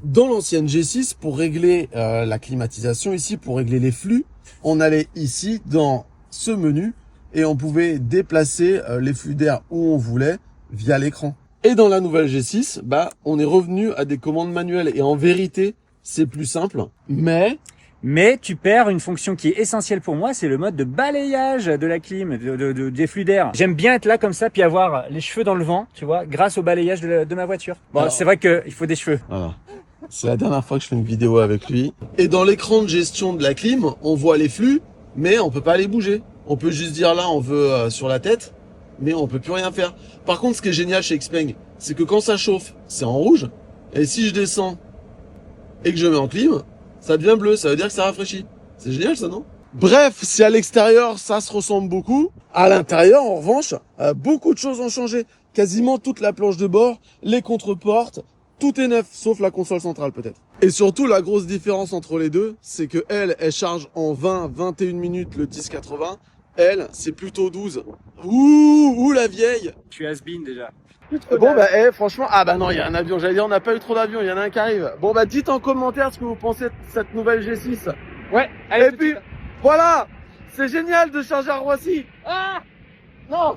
Dans l'ancienne G6, pour régler la climatisation ici, pour régler les flux, on allait ici dans ce menu et on pouvait déplacer les flux d'air où on voulait via l'écran. Et dans la nouvelle G6, bah, on est revenu à des commandes manuelles et en vérité, c'est plus simple, Mais tu perds une fonction qui est essentielle pour moi, c'est le mode de balayage de la clim, des flux d'air. J'aime bien être là comme ça, puis avoir les cheveux dans le vent, tu vois, grâce au balayage de ma voiture. Bon, alors, c'est vrai qu'il faut des cheveux. voilà. C'est la dernière fois que je fais une vidéo avec lui. Et dans l'écran de gestion de la clim, on voit les flux, mais on peut pas les bouger. On peut juste dire là, on veut sur la tête, mais on peut plus rien faire. Par contre, ce qui est génial chez Xpeng, c'est que quand ça chauffe, c'est en rouge. Et si je descends et que je mets en clim, ça devient bleu, ça veut dire que ça rafraîchit. C'est génial ça, non? Bref, si à l'extérieur, ça se ressemble beaucoup, à l'intérieur, en revanche, beaucoup de choses ont changé. Quasiment toute la planche de bord, les contreportes, tout est neuf, sauf la console centrale peut-être. Et surtout, la grosse différence entre les deux, c'est que elle charge en 20-21 minutes le 1080. Elle, c'est plutôt 12. Ouh, la vieille. Je suis has-been déjà. Bon bah franchement, ah bah non, il y a un avion, j'allais dire on n'a pas eu trop d'avions, il y en a un qui arrive. Bon bah dites en commentaire ce que vous pensez de cette nouvelle G6. Ouais, allez. Et puis voilà, c'est génial de charger à Roissy. Ah Non.